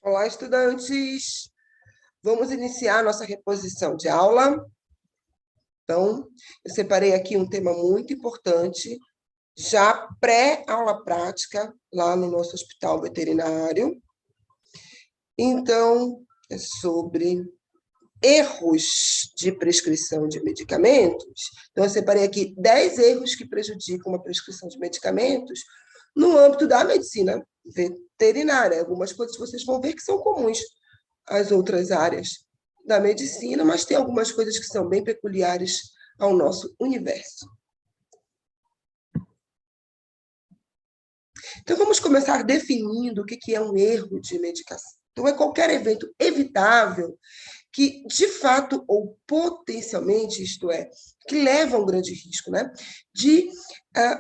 Olá, estudantes! Vamos iniciar nossa reposição de aula. Então, eu separei aqui um tema muito importante, já pré-aula prática, lá no nosso hospital veterinário. Então, é sobre erros de prescrição de medicamentos. Então, eu separei aqui 10 erros que prejudicam a prescrição de medicamentos no âmbito da medicina veterinária. Algumas coisas vocês vão ver que são comuns às outras áreas da medicina, mas tem algumas coisas que são bem peculiares ao nosso universo. Então, vamos começar definindo o que é um erro de medicação. Então, é qualquer evento evitável que, de fato ou potencialmente, isto é, que leva a um grande risco, né, de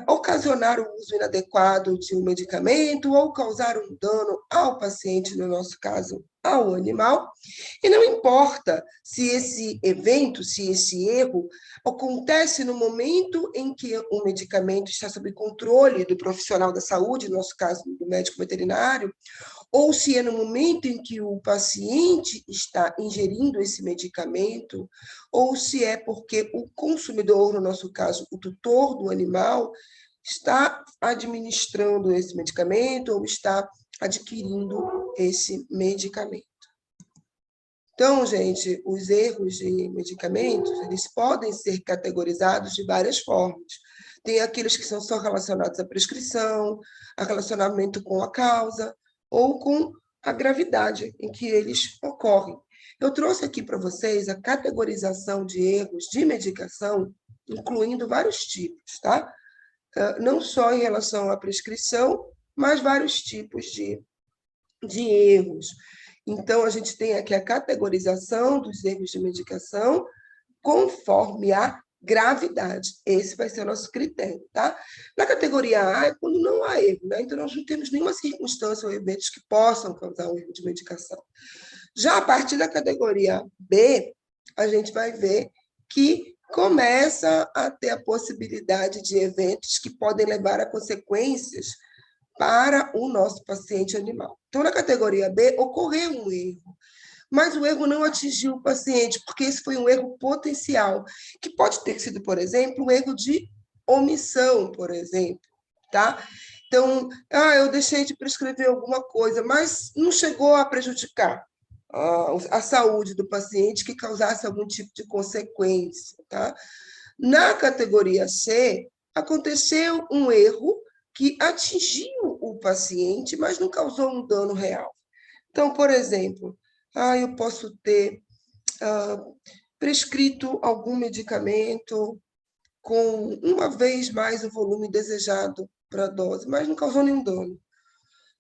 ocasionar o uso inadequado de um medicamento ou causar um dano ao paciente, no nosso caso, ao animal. E não importa se esse evento, se esse erro acontece no momento em que o medicamento está sob controle do profissional da saúde, no nosso caso, do médico veterinário, ou se é no momento em que o paciente está ingerindo esse medicamento, ou se é porque o consumidor, no nosso caso, o tutor do animal, está administrando esse medicamento ou está adquirindo esse medicamento. Então, gente, os erros de medicamentos, eles podem ser categorizados de várias formas. Tem aqueles que são só relacionados à prescrição, a relacionamento com a causa, ou com a gravidade em que eles ocorrem. Eu trouxe aqui para vocês a categorização de erros de medicação, incluindo vários tipos, tá? Não só em relação à prescrição, mas vários tipos de erros. Então, a gente tem aqui a categorização dos erros de medicação conforme a gravidade. Esse vai ser o nosso critério, tá? Na categoria A é quando não há erro, né? Então, nós não temos nenhuma circunstância ou eventos que possam causar um erro de medicação. Já a partir da categoria B, a gente vai ver que começa a ter a possibilidade de eventos que podem levar a consequências para o nosso paciente animal. Então, na categoria B, ocorreu um erro, mas o erro não atingiu o paciente, porque esse foi um erro potencial, que pode ter sido, por exemplo, um erro de omissão, por exemplo, tá? Então, eu deixei de prescrever alguma coisa, mas não chegou a prejudicar a saúde do paciente que causasse algum tipo de consequência, tá? Na categoria C, aconteceu um erro que atingiu o paciente, mas não causou um dano real. Então, por exemplo, eu posso ter prescrito algum medicamento com uma vez mais o volume desejado para a dose, mas não causou nenhum dano.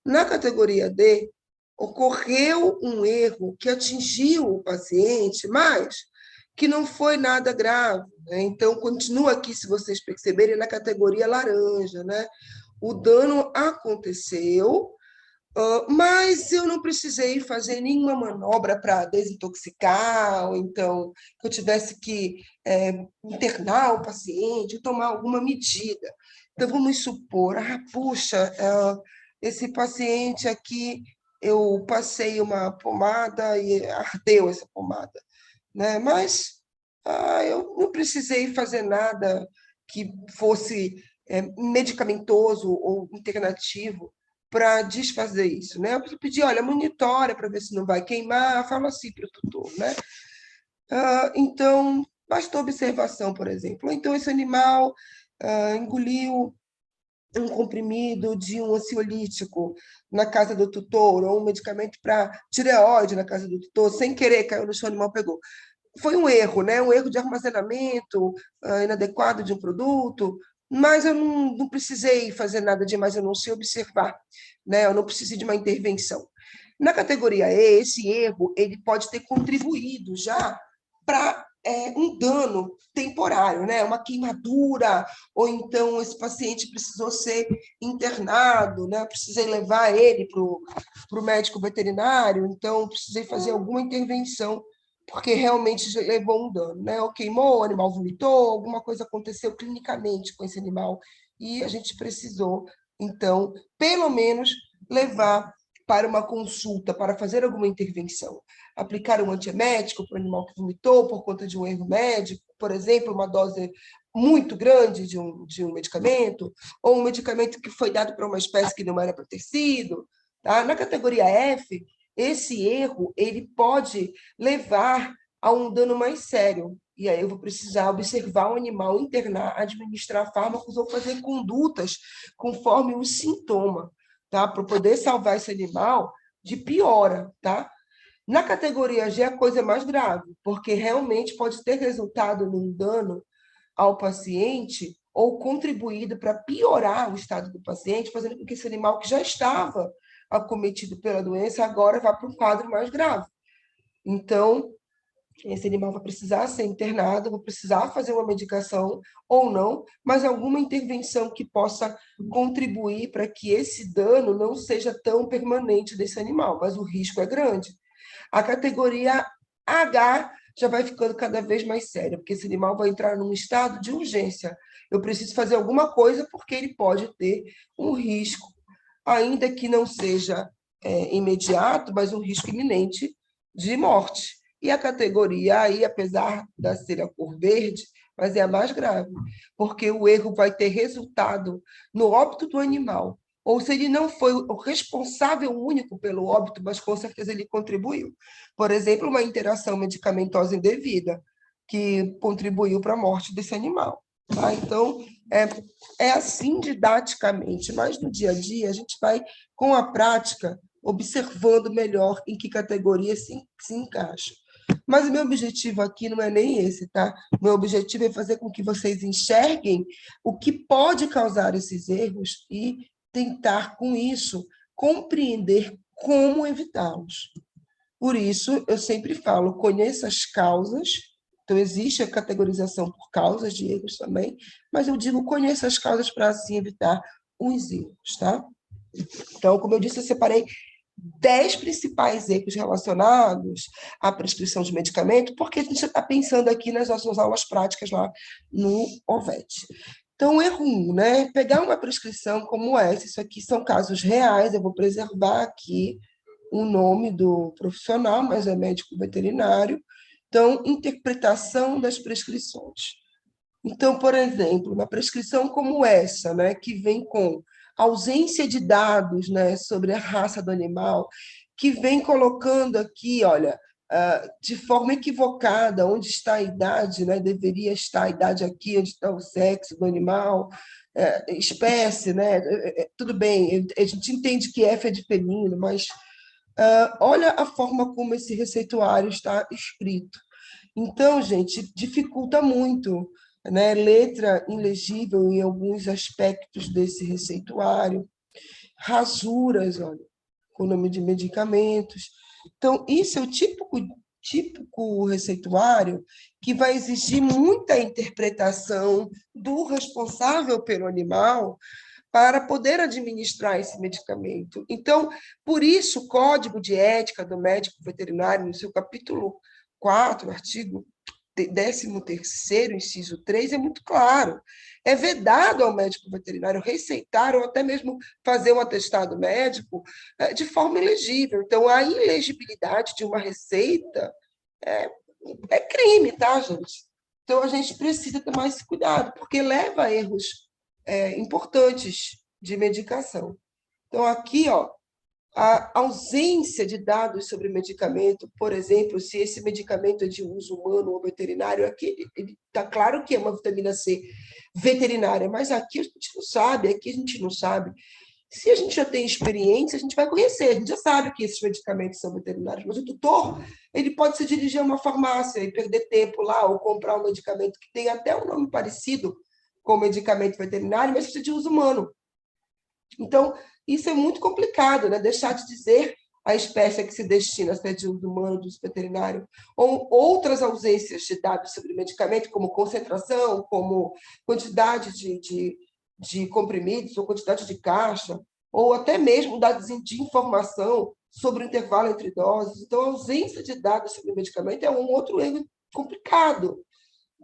Na categoria D, ocorreu um erro que atingiu o paciente, mas que não foi nada grave, né? Então, continua aqui, se vocês perceberem, na categoria laranja, né? O dano aconteceu, mas eu não precisei fazer nenhuma manobra para desintoxicar, ou então que eu tivesse que internar o paciente, tomar alguma medida. Então, vamos supor, puxa, esse paciente aqui, eu passei uma pomada e ardeu essa pomada, né? Mas eu não precisei fazer nada que fosse medicamentoso ou internativo para desfazer isso, né? Eu pedi, olha, monitora para ver se não vai queimar, fala assim para o tutor, né? Então, basta observação, por exemplo. Ou então, esse animal engoliu um comprimido de um ansiolítico na casa do tutor, ou um medicamento para tireoide na casa do tutor, sem querer, caiu no chão, o animal pegou. Foi um erro, né? Um erro de armazenamento inadequado de um produto, mas eu não precisei fazer nada demais, eu não sei observar, né? Eu não precisei de uma intervenção. Na categoria E, esse erro ele pode ter contribuído já para um dano temporário, né? Uma queimadura, ou então esse paciente precisou ser internado, né? Precisei levar ele para o médico veterinário, então precisei fazer alguma intervenção porque realmente levou um dano, né? Ou queimou, o animal vomitou, alguma coisa aconteceu clinicamente com esse animal e a gente precisou, então, pelo menos levar para uma consulta, para fazer alguma intervenção. Aplicar um antiemético para o animal que vomitou por conta de um erro médico, por exemplo, uma dose muito grande de um medicamento, ou um medicamento que foi dado para uma espécie que não era para ter sido. Tá? Na categoria F, esse erro ele pode levar a um dano mais sério. E aí eu vou precisar observar o animal, internar, administrar fármacos ou fazer condutas conforme o sintoma, tá? Para poder salvar esse animal de piora, tá? Na categoria G, a coisa é mais grave, porque realmente pode ter resultado num dano ao paciente ou contribuído para piorar o estado do paciente, fazendo com que esse animal que já estava acometido pela doença agora vá para um quadro mais grave. Então, esse animal vai precisar ser internado, vai precisar fazer uma medicação ou não, mas alguma intervenção que possa contribuir para que esse dano não seja tão permanente desse animal, mas o risco é grande. A categoria H já vai ficando cada vez mais séria, porque esse animal vai entrar num estado de urgência. Eu preciso fazer alguma coisa porque ele pode ter um risco, ainda que não seja imediato, mas um risco iminente de morte. E a categoria aí, apesar de ser a cor verde, mas é a mais grave, porque o erro vai ter resultado no óbito do animal. Ou se ele não foi o responsável único pelo óbito, mas com certeza ele contribuiu. Por exemplo, uma interação medicamentosa indevida, que contribuiu para a morte desse animal. Tá? Então, é assim didaticamente, mas no dia a dia a gente vai, com a prática, observando melhor em que categoria se encaixa. Mas o meu objetivo aqui não é nem esse, tá? Meu objetivo é fazer com que vocês enxerguem o que pode causar esses erros e tentar, com isso, compreender como evitá-los. Por isso, eu sempre falo, conheça as causas, então existe a categorização por causas de erros também, mas eu digo, conheça as causas para assim evitar os erros, tá? Então, como eu disse, eu separei 10 principais erros relacionados à prescrição de medicamento, porque a gente já está pensando aqui nas nossas aulas práticas lá no OVET. Então, erro 1, né? Pegar uma prescrição como essa, isso aqui são casos reais, eu vou preservar aqui o nome do profissional, mas é médico veterinário. Então, interpretação das prescrições. Então, por exemplo, uma prescrição como essa, né, que vem com ausência de dados, né, sobre a raça do animal, que vem colocando aqui, olha, de forma equivocada, onde está a idade, né, deveria estar a idade aqui, onde está o sexo do animal, espécie, né, tudo bem, a gente entende que F é de felino, mas olha a forma como esse receituário está escrito. Então, gente, dificulta muito, né? Letra ilegível em alguns aspectos desse receituário, rasuras, olha, com o nome de medicamentos. Então, isso é o típico receituário que vai exigir muita interpretação do responsável pelo animal para poder administrar esse medicamento. Então, por isso, o Código de Ética do Médico Veterinário, no seu capítulo 4, artigo 13º, inciso 3, é muito claro. É vedado ao médico veterinário receitar ou até mesmo fazer um atestado médico de forma ilegível. Então, a ilegibilidade de uma receita é crime, tá, gente? Então, a gente precisa tomar esse cuidado, porque leva a erros importantes de medicação. Então, aqui, ó, a ausência de dados sobre medicamento, por exemplo, se esse medicamento é de uso humano ou veterinário, aqui está claro que é uma vitamina C veterinária, mas aqui a gente não sabe, aqui a gente não sabe. Se a gente já tem experiência, a gente vai conhecer, a gente já sabe que esses medicamentos são veterinários, mas o tutor, ele pode se dirigir a uma farmácia e perder tempo lá, ou comprar um medicamento que tem até um nome parecido com o medicamento veterinário, mas seja de uso humano. Então, isso é muito complicado, né? Deixar de dizer a espécie a que se destina, se é de uso humano, de uso veterinário, ou outras ausências de dados sobre medicamento, como concentração, como quantidade de comprimidos, ou quantidade de caixa, ou até mesmo dados de informação sobre o intervalo entre doses. Então, a ausência de dados sobre medicamento é um outro erro complicado,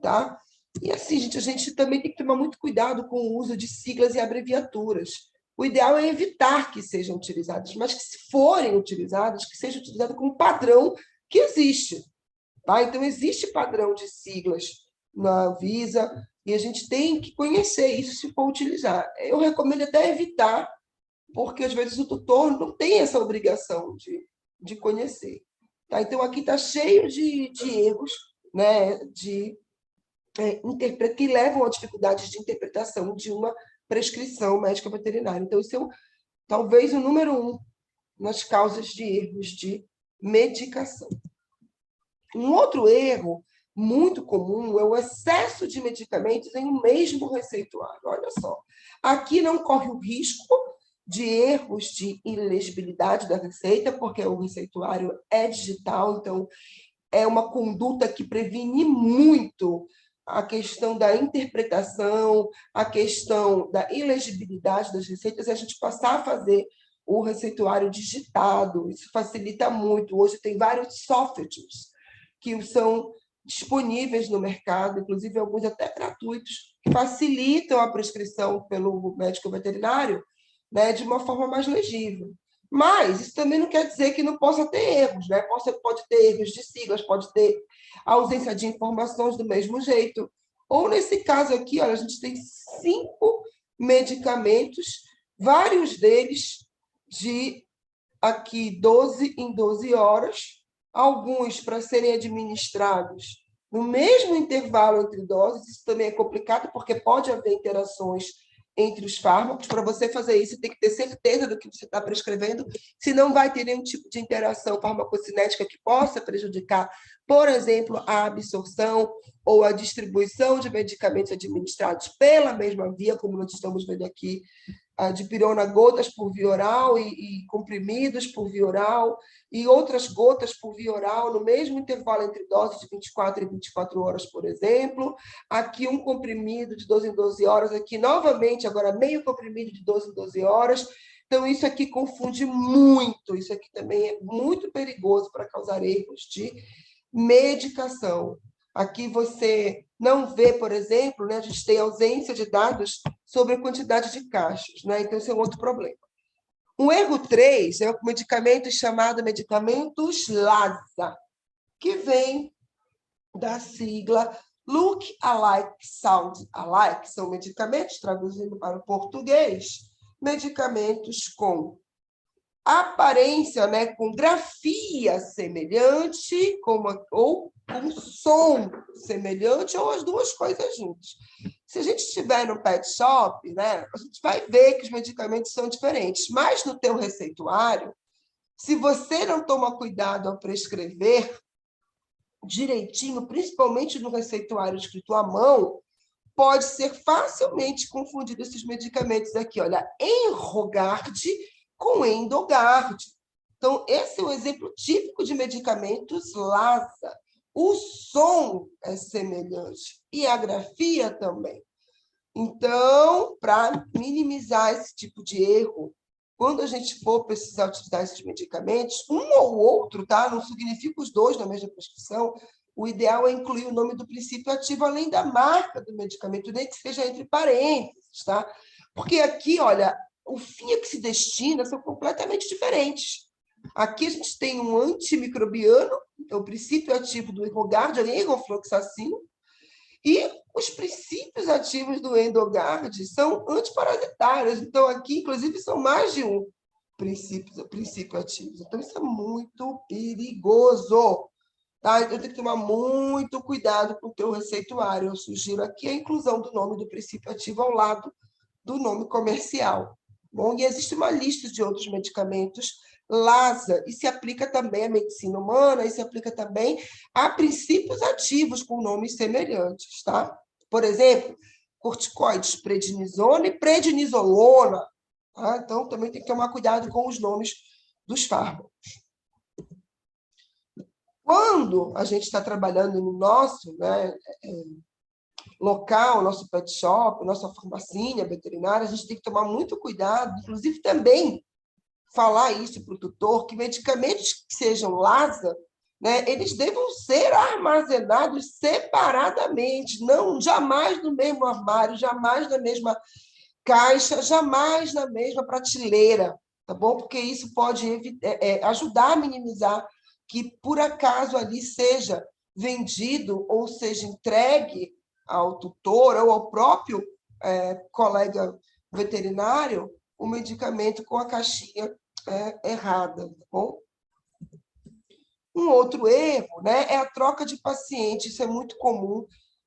tá? E assim, gente, a gente também tem que tomar muito cuidado com o uso de siglas e abreviaturas. o ideal é evitar que sejam utilizadas, mas que, se forem utilizadas, que sejam utilizadas como padrão que existe. Tá? Então, existe padrão de siglas na Anvisa, e a gente tem que conhecer isso se for utilizar. Eu recomendo até evitar, porque às vezes o tutor não tem essa obrigação de conhecer. Tá? Então, aqui está cheio de erros, né, que levam a dificuldades de interpretação de uma prescrição médica veterinária. Então, isso é talvez o número 1 nas causas de erros de medicação. Um outro erro muito comum é o excesso de medicamentos em um mesmo receituário. Olha só, aqui não corre o risco de erros de ilegibilidade da receita, porque o receituário é digital, então é uma conduta que previne muito a questão da interpretação, a questão da ilegibilidade das receitas, e a gente passar a fazer o receituário digitado. Isso facilita muito. Hoje tem vários softwares que são disponíveis no mercado, inclusive alguns até gratuitos, que facilitam a prescrição pelo médico veterinário, né, de uma forma mais legível. Mas isso também não quer dizer que não possa ter erros, né? Pode ter erros de siglas, pode ter ausência de informações do mesmo jeito. Ou, nesse caso aqui, olha, a gente tem 5 medicamentos, vários deles de aqui 12 em 12 horas, alguns para serem administrados no mesmo intervalo entre doses. Isso também é complicado, porque pode haver interações entre os fármacos. Para você fazer isso, você tem que ter certeza do que você está prescrevendo, senão vai ter nenhum tipo de interação farmacocinética que possa prejudicar, por exemplo, a absorção ou a distribuição de medicamentos administrados pela mesma via, como nós estamos vendo aqui, a dipirona gotas por via oral e comprimidos por via oral, e outras gotas por via oral, no mesmo intervalo entre doses de 24 e 24 horas, por exemplo. Aqui um comprimido de 12 em 12 horas, aqui novamente, agora meio comprimido de 12 em 12 horas. Então, isso aqui confunde muito, isso aqui também é muito perigoso para causar erros de medicação. Aqui você não vê, por exemplo, né, a gente tem ausência de dados sobre a quantidade de caixas, né? Então, esse é um outro problema. O erro 3 é o medicamento chamado medicamentos LASA, que vem da sigla Look Alike, Sound Alike. São medicamentos, traduzindo para o português, medicamentos com aparência, né, com grafia semelhante, ou com som semelhante, ou as duas coisas juntas. Se a gente estiver no pet shop, né, a gente vai ver que os medicamentos são diferentes, mas no teu receituário, se você não toma cuidado ao prescrever direitinho, principalmente no receituário escrito à mão, pode ser facilmente confundido esses medicamentos aqui. Olha, Enrogard com Endogard. Então, esse é um exemplo típico de medicamentos LASA. O som é semelhante e a grafia também. Então, para minimizar esse tipo de erro, quando a gente for precisar utilizar esses medicamentos, um ou outro, tá? Não significa os dois na mesma prescrição, o ideal é incluir o nome do princípio ativo além da marca do medicamento, nem que seja entre parênteses, tá? Porque aqui, olha, o fim a que se destina são completamente diferentes. Aqui a gente tem um antimicrobiano, é o princípio ativo do Enrogard, enrofloxacino, e os princípios ativos do Endogard são antiparasitários. Então, aqui, inclusive, são mais de um princípio ativo. Então, isso é muito perigoso. Tá? Então, tem que tomar muito cuidado com o teu receituário. Eu sugiro aqui a inclusão do nome do princípio ativo ao lado do nome comercial. Bom, e existe uma lista de outros medicamentos LASA, e se aplica também à medicina humana, e se aplica também a princípios ativos com nomes semelhantes, tá? Por exemplo, corticoides, prednisona e prednisolona, tá? Então, também tem que tomar cuidado com os nomes dos fármacos. Quando a gente está trabalhando no nosso, né, local, nosso pet shop, nossa farmacinha veterinária, a gente tem que tomar muito cuidado, inclusive também falar isso para o tutor, que medicamentos que sejam LASA, né, eles devam ser armazenados separadamente, não jamais no mesmo armário, jamais na mesma caixa, jamais na mesma prateleira, tá bom? Porque isso pode ajudar a minimizar que, por acaso, ali seja vendido ou seja entregue ao tutor ou ao próprio colega veterinário o medicamento com a caixinha errada, tá bom? Um outro erro, né, é a troca de paciente. Isso é muito comum,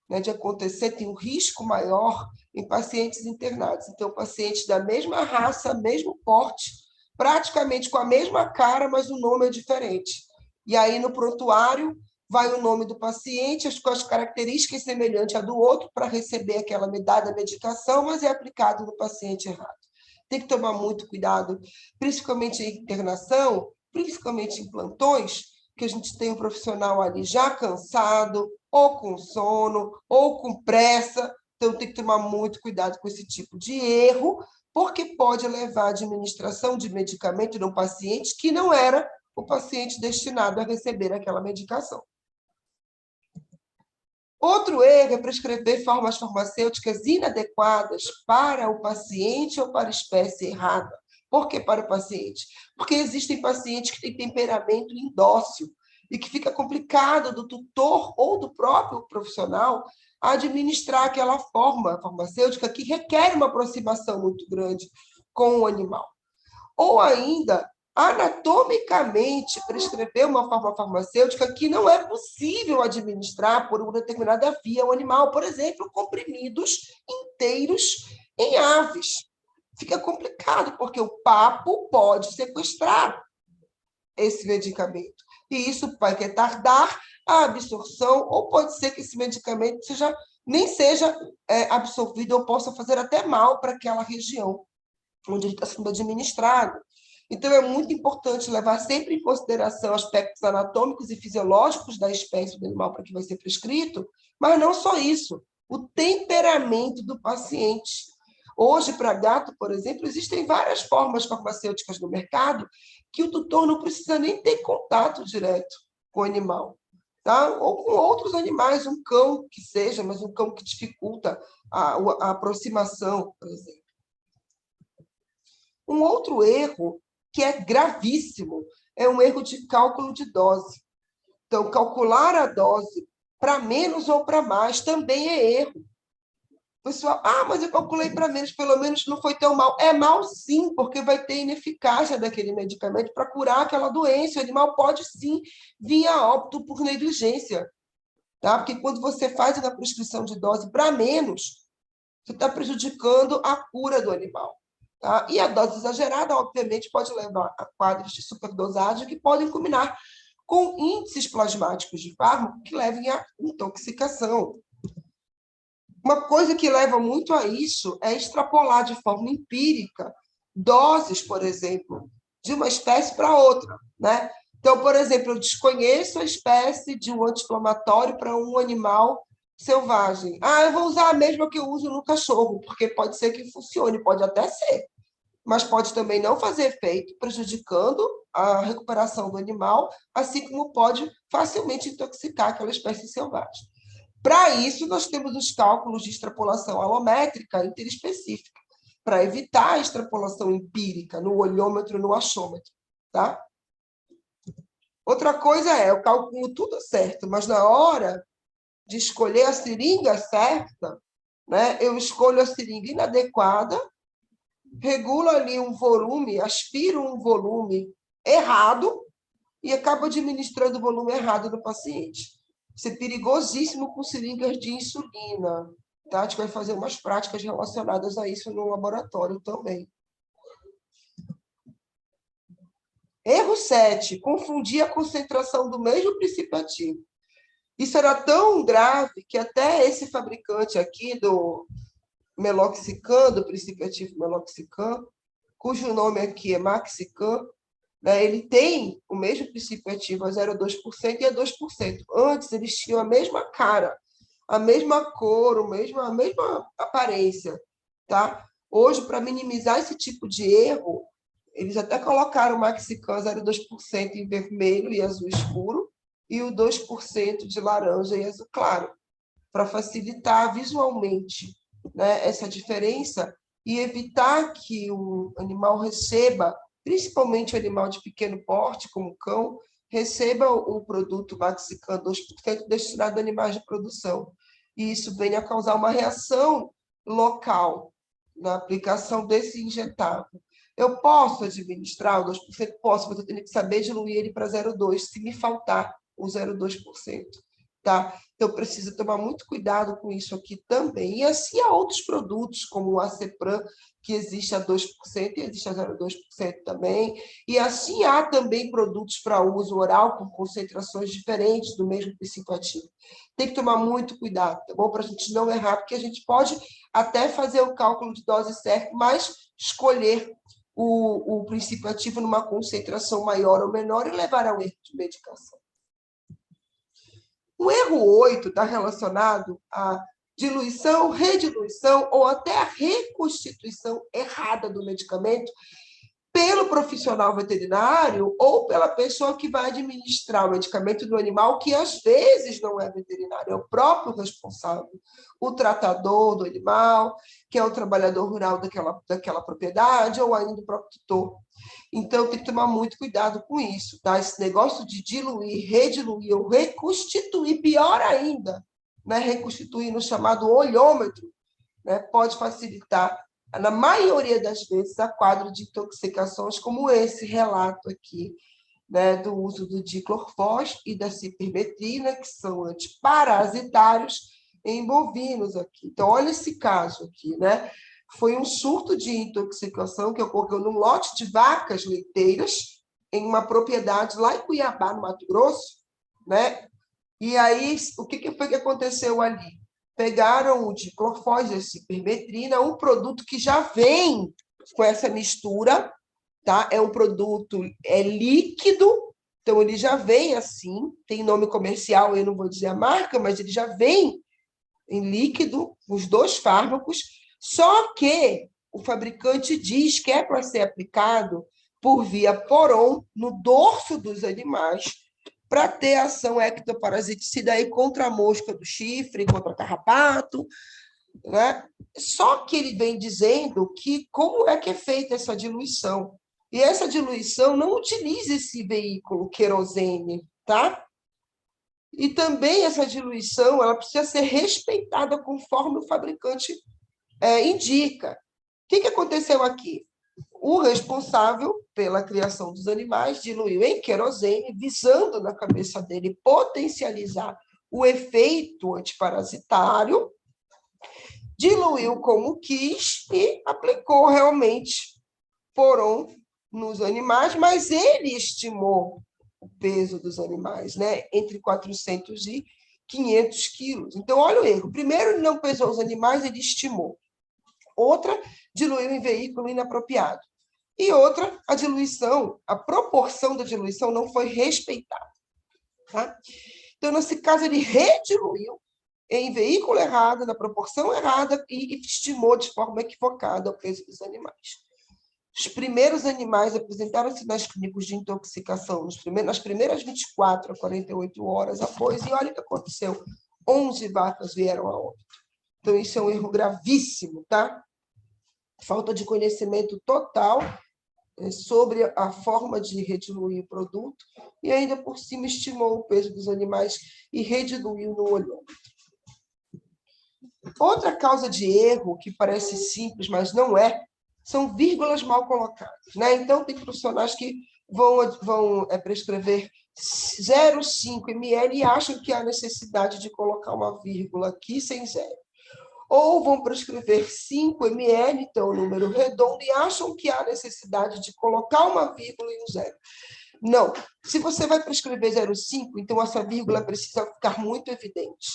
né, de acontecer, tem um risco maior em pacientes internados. Então, pacientes da mesma raça, mesmo porte, praticamente com a mesma cara, mas o nome é diferente. E aí, no prontuário, vai o nome do paciente, com as características semelhantes à do outro, para receber aquela dada medicação, mas é aplicado no paciente errado. Tem que tomar muito cuidado, principalmente em internação, principalmente em plantões, que a gente tem um profissional ali já cansado, ou com sono, ou com pressa. Então, tem que tomar muito cuidado com esse tipo de erro, porque pode levar à administração de medicamento de um paciente que não era o paciente destinado a receber aquela medicação. Outro erro é prescrever formas farmacêuticas inadequadas para o paciente ou para a espécie errada. Por que para o paciente? Porque existem pacientes que têm temperamento indócil e que fica complicado do tutor ou do próprio profissional administrar aquela forma farmacêutica que requer uma aproximação muito grande com o animal. Ou ainda, anatomicamente, prescrever uma forma farmacêutica que não é possível administrar por uma determinada via ao animal, por exemplo, comprimidos inteiros em aves. Fica complicado, porque o papo pode sequestrar esse medicamento. E isso vai retardar a absorção, ou pode ser que esse medicamento nem seja absorvido ou possa fazer até mal para aquela região onde ele está sendo administrado. Então, é muito importante levar sempre em consideração aspectos anatômicos e fisiológicos da espécie do animal para que vai ser prescrito, mas não só isso, o temperamento do paciente. Hoje, para gato, por exemplo, existem várias formas farmacêuticas no mercado que o tutor não precisa nem ter contato direto com o animal, tá? Ou com outros animais, um cão que seja, mas um cão que dificulta a aproximação, por exemplo. Um outro erro que é gravíssimo é um erro de cálculo de dose. Então, calcular a dose para menos ou para mais também é erro. Pessoal, mas eu calculei para menos, pelo menos não foi tão mal. É mal sim, porque vai ter ineficácia daquele medicamento para curar aquela doença. O animal pode sim vir a óbito por negligência. Tá? Porque quando você faz a prescrição de dose para menos, você está prejudicando a cura do animal. Tá? E a dose exagerada, obviamente, pode levar a quadros de superdosagem que podem culminar com índices plasmáticos de fármaco que levem à intoxicação. Uma coisa que leva muito a isso é extrapolar de forma empírica doses, por exemplo, de uma espécie para outra, né? Então, por exemplo, eu desconheço a espécie de um anti-inflamatório para um animal selvagem. Eu vou usar a mesma que eu uso no cachorro, porque pode ser que funcione, pode até ser, mas pode também não fazer efeito, prejudicando a recuperação do animal, assim como pode facilmente intoxicar aquela espécie selvagem. Para isso, nós temos os cálculos de extrapolação alométrica interespecífica, para evitar a extrapolação empírica no olhômetro e no achômetro. Tá? Outra coisa eu calculo tudo certo, mas na hora de escolher a seringa certa, né, eu escolho a seringa inadequada, regulo ali um volume, aspiro um volume errado e acabo administrando o volume errado no paciente. Isso é perigosíssimo com seringas de insulina. Tá? A gente vai fazer umas práticas relacionadas a isso no laboratório também. Erro 7, confundir a concentração do mesmo princípio ativo. Isso era tão grave que até esse fabricante aqui do Meloxicam, do princípio ativo Meloxicam, cujo nome aqui é Maxicam, né, ele tem o mesmo princípio ativo a 0,2% e a 2%. Antes, eles tinham a mesma cara, a mesma cor, a mesma aparência. Tá? Hoje, para minimizar esse tipo de erro, eles até colocaram o Maxicam 0,2% em vermelho e azul escuro e o 2% de laranja e azul claro, para facilitar visualmente, né, essa diferença e evitar que o animal receba, principalmente o animal de pequeno porte, como o cão, receba um produto Maxican 2% destinado a animais de produção. E isso venha a causar uma reação local na aplicação desse injetável. Eu posso administrar o 2%? Posso, mas eu tenho que saber diluir ele para 0,2%, se me faltar o 0,2%. Tá? Então, precisa tomar muito cuidado com isso aqui também. E assim há outros produtos, como o Acepran, que existe a 2% e existe a 0,2% também. E assim há também produtos para uso oral com concentrações diferentes do mesmo princípio ativo. Tem que tomar muito cuidado, tá bom? Para a gente não errar, porque a gente pode até fazer o cálculo de dose certa, mas escolher o princípio ativo numa concentração maior ou menor e levar ao erro de medicação. O erro 8 está relacionado à diluição, rediluição ou até a reconstituição errada do medicamento pelo profissional veterinário ou pela pessoa que vai administrar o medicamento do animal, que às vezes não é veterinário, é o próprio responsável, o tratador do animal, que é o trabalhador rural daquela propriedade, ou ainda o próprio tutor. Então, tem que tomar muito cuidado com isso, tá? Esse negócio de diluir, rediluir ou reconstituir, pior ainda, né? Reconstituir no chamado olhômetro, né? Pode facilitar, na maioria das vezes, a quadro de intoxicações, como esse relato aqui, né? Do uso do diclorfós e da cipermetrina, que são antiparasitários em bovinos aqui. Então, olha esse caso aqui, né? Foi um surto de intoxicação que ocorreu num lote de vacas leiteiras em uma propriedade lá em Cuiabá, no Mato Grosso, né? E aí, o que foi que aconteceu ali? Pegaram o diclorfós, a cipermetrina, um produto que já vem com essa mistura, tá? É um produto líquido, então ele já vem assim, tem nome comercial, eu não vou dizer a marca, mas ele já vem em líquido, os dois fármacos, só que o fabricante diz que é para ser aplicado por via poron no dorso dos animais para ter ação ectoparasiticida aí contra a mosca do chifre, contra carrapato, né? Só que ele vem dizendo que como é que é feita essa diluição. E essa diluição não utiliza esse veículo querosene, tá? E também essa diluição ela precisa ser respeitada conforme o fabricante indica. O que aconteceu aqui? O responsável pela criação dos animais diluiu em querosene, visando na cabeça dele potencializar o efeito antiparasitário, diluiu como quis e aplicou realmente poron nos animais, mas ele estimou o peso dos animais, né? Entre 400 e 500 quilos. Então, olha o erro. Primeiro, ele não pesou os animais, ele estimou. Outra, diluiu em veículo inapropriado. E outra, a diluição, a proporção da diluição não foi respeitada. Tá? Então, nesse caso, ele rediluiu em veículo errado, na proporção errada, e estimou de forma equivocada o peso dos animais. Os primeiros animais apresentaram sinais clínicos de intoxicação nas primeiras 24 a 48 horas após, e olha o que aconteceu: 11 vacas vieram a óbito. Então, isso é um erro gravíssimo, tá? Falta de conhecimento total sobre a forma de rediluir o produto, e ainda por cima estimou o peso dos animais e rediluiu no olhômetro. Outra causa de erro, que parece simples, mas não é, são vírgulas mal colocadas, né? Então, tem profissionais que vão prescrever 0,5 ml e acham que há necessidade de colocar uma vírgula aqui sem zero. Ou vão prescrever 5 ml, então o número redondo, e acham que há necessidade de colocar uma vírgula e um zero. Não. Se você vai prescrever 0,5, então essa vírgula precisa ficar muito evidente,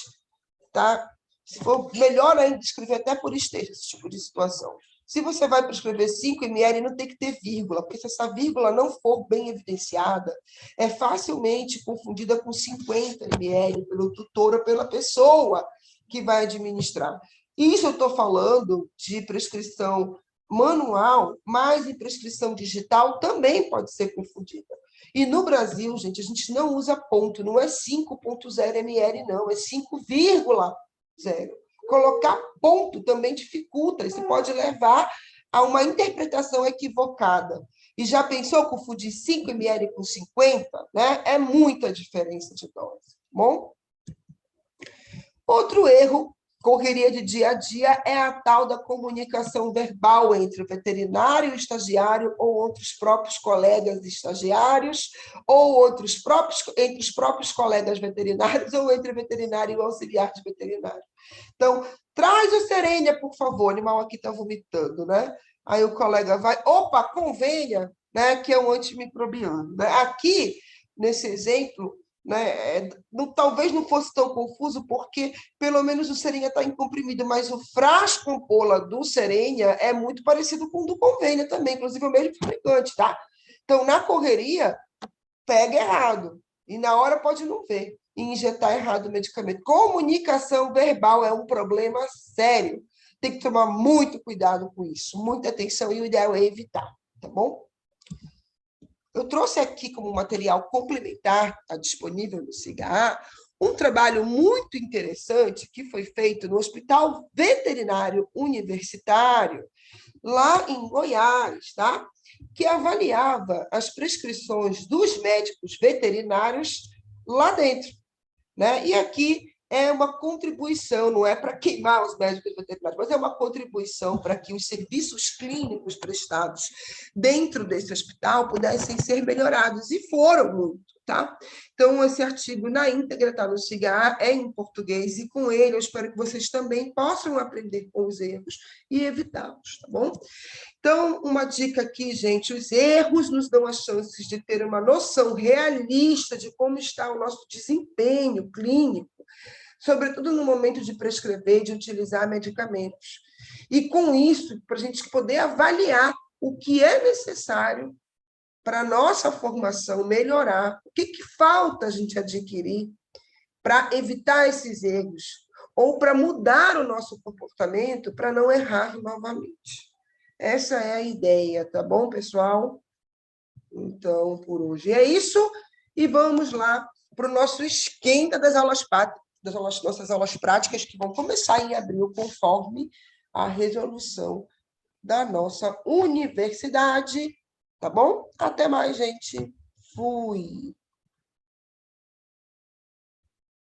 tá? Se for melhor ainda, escrever até por esteja esse tipo de situação. Se você vai prescrever 5 ml, não tem que ter vírgula, porque se essa vírgula não for bem evidenciada, é facilmente confundida com 50 ml pelo tutor ou pela pessoa que vai administrar. Isso eu estou falando de prescrição manual, mas em prescrição digital também pode ser confundida. E no Brasil, gente, a gente não usa ponto, não é 5,0 ml, não, é 5,0. Colocar ponto também dificulta, isso pode levar a uma interpretação equivocada. E já pensou confundir 5 ml com 50? Né? É muita diferença de dose. Bom? Outro erro, correria de dia a dia, é a tal da comunicação verbal entre o veterinário e o estagiário, ou entre os próprios colegas estagiários, ou entre os próprios colegas veterinários, ou entre o veterinário e o auxiliar de veterinário. Então, traz o Serênia, por favor, o animal aqui está vomitando, né? Aí o colega vai, opa, convenha, né, que é um antimicrobiano. Né? Aqui, nesse exemplo, né, talvez não fosse tão confuso, porque pelo menos o Serênia está em comprimido, mas o frasco ampola do Serênia é muito parecido com o do Convênia também, inclusive o mesmo fabricante, tá? Então, na correria, pega errado, e na hora pode não ver, e injetar errado o medicamento. Comunicação verbal é um problema sério. Tem que tomar muito cuidado com isso, muita atenção, e o ideal é evitar, tá bom? Eu trouxe aqui como material complementar, está disponível no SIGA, um trabalho muito interessante que foi feito no Hospital Veterinário Universitário, lá em Goiás, tá? Que avaliava as prescrições dos médicos veterinários lá dentro. Né? E aqui é uma contribuição, não é para queimar os médicos veterinários, mas é uma contribuição para que os serviços clínicos prestados dentro desse hospital pudessem ser melhorados, e foram muito, tá? Então, esse artigo na íntegra está no SIGA, é em português, e com ele eu espero que vocês também possam aprender com os erros e evitá-los, tá bom? Então, uma dica aqui, gente, os erros nos dão as chances de ter uma noção realista de como está o nosso desempenho clínico, sobretudo no momento de prescrever e de utilizar medicamentos. E com isso, para a gente poder avaliar o que é necessário para a nossa formação melhorar, o que falta a gente adquirir para evitar esses erros, ou para mudar o nosso comportamento para não errar novamente. Essa é a ideia, tá bom, pessoal? Então, por hoje é isso, e vamos lá para o nosso esquenta das nossas aulas práticas, que vão começar em abril, conforme a resolução da nossa universidade, tá bom? Até mais, gente. Fui!